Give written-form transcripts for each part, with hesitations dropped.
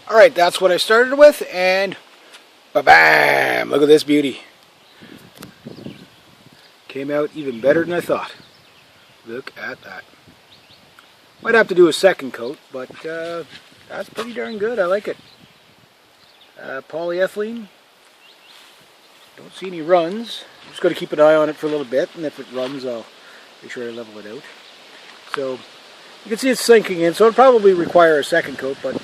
Alright, that's what I started with, and ba-bam! Look at this beauty. Came out even better than I thought. Look at that. Might have to do a second coat, but that's pretty darn good. I like it. Polyethylene. Don't see any runs. I'm just going to keep an eye on it for a little bit, and if it runs, I'll make sure I level it out. So you can see it's sinking in, so it'll probably require a second coat, but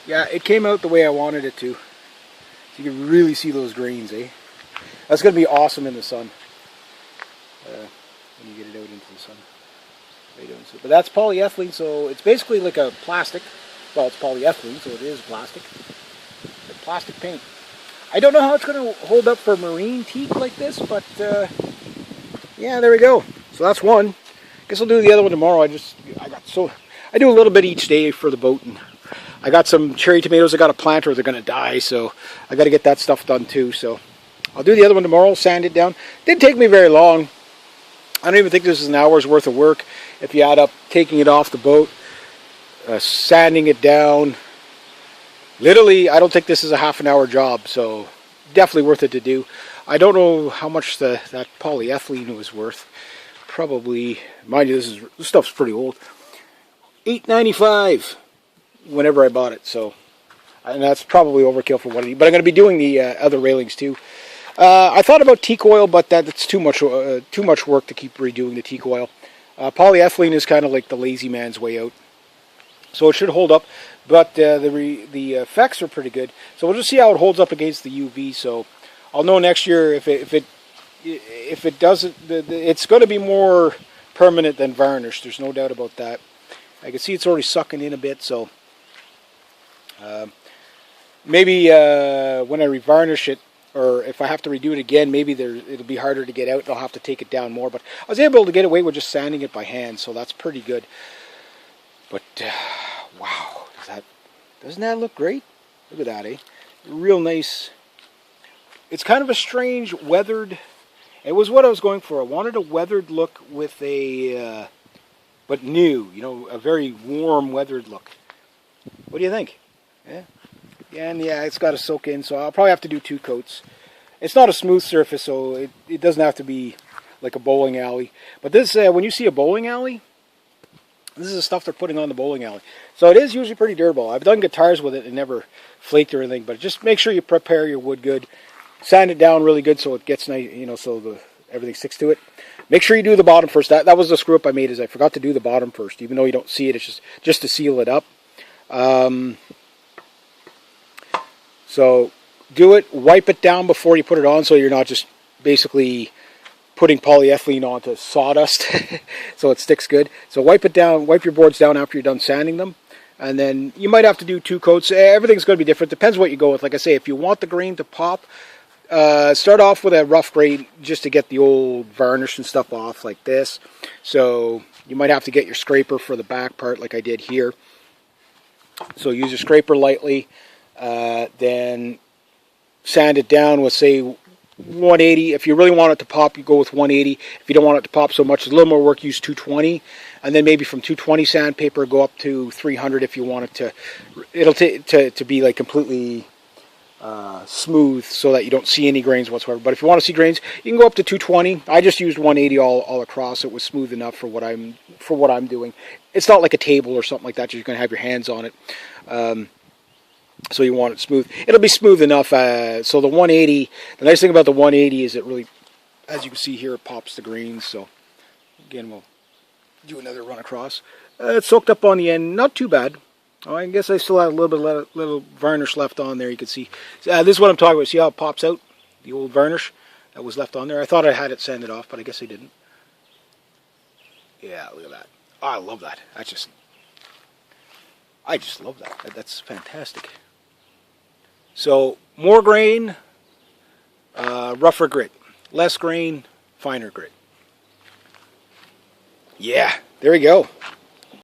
yeah, it came out the way I wanted it to. So you can really see those grains, eh? That's going to be awesome in the sun. When you get it out into the sun. But that's polyethylene, so it's basically like a plastic. Well, it's polyethylene, so it is plastic. It's plastic paint. I don't know how it's going to hold up for marine teak like this, but yeah, there we go. So that's one. Guess I'll do the other one tomorrow. I do a little bit each day for the boat, and I got some cherry tomatoes I got to plant or they're going to die, so I got to get that stuff done too. So I'll do the other one tomorrow, sand it down. Didn't take me very long. I don't even think this is an hour's worth of work if you add up taking it off the boat, sanding it down. Literally, I don't think this is a half an hour job, so definitely worth it to do. I don't know how much that polyethylene was worth. Probably, mind you, this stuff's pretty old. $8.95 whenever I bought it, so, and that's probably overkill for one of these. But I'm going to be doing the other railings too. I thought about teak oil, but that's too much work to keep redoing the teak oil. Polyethylene is kind of like the lazy man's way out, so it should hold up. But the effects are pretty good. So we'll just see how it holds up against the UV. So I'll know next year if it doesn't. It's going to be more permanent than varnish. There's no doubt about that. I can see it's already sucking in a bit. So maybe when I revarnish it, or if I have to redo it again, maybe it'll be harder to get out and I'll have to take it down more. But I was able to get away with just sanding it by hand, so that's pretty good. But, wow, doesn't that look great? Look at that, eh? Real nice. It's kind of a strange weathered, it was what I was going for. I wanted a weathered look with a, but new, you know, a very warm weathered look. What do you think? Yeah? Yeah, and yeah, it's got to soak in, so I'll probably have to do 2 coats. It's not a smooth surface, so it doesn't have to be like a bowling alley. But this, when you see a bowling alley, this is the stuff they're putting on the bowling alley. So it is usually pretty durable. I've done guitars with it and never flaked or anything, but just make sure you prepare your wood good. Sand it down really good so it gets nice, you know, so everything sticks to it. Make sure you do the bottom first. That was the screw up I made, is I forgot to do the bottom first. Even though you don't see it, it's just to seal it up. So do it, wipe it down before you put it on, so you're not just basically putting polyethylene onto sawdust so it sticks good. So wipe it down, wipe your boards down after you're done sanding them, and then you might have to do 2 coats. Everything's going to be different. Depends what you go with. Like I say, if you want the grain to pop, start off with a rough grain just to get the old varnish and stuff off like this. So you might have to get your scraper for the back part like I did here. So use your scraper lightly. Then sand it down with, say, 180. If you really want it to pop, you go with 180. If you don't want it to pop so much, it's a little more work, use 220. And then maybe from 220 sandpaper, go up to 300 if you want it to be like completely smooth, so that you don't see any grains whatsoever. But if you want to see grains, you can go up to 220. I just used 180 all across. It was smooth enough for what I'm doing. It's not like a table or something like that. You're going to have your hands on it. So you want it smooth. It'll be smooth enough. So the 180, the nice thing about the 180 is it really, as you can see here, it pops the grains. So again, we'll do another run across. It's soaked up on the end, not too bad. Oh, I guess I still have a little varnish left on there. You can see. This is what I'm talking about. See how it pops out? The old varnish that was left on there. I thought I had it sanded off, but I guess I didn't. Yeah, look at that. Oh, I love that. I just love that. That's fantastic. So more grain, rougher grit. Less grain, finer grit. Yeah, there we go.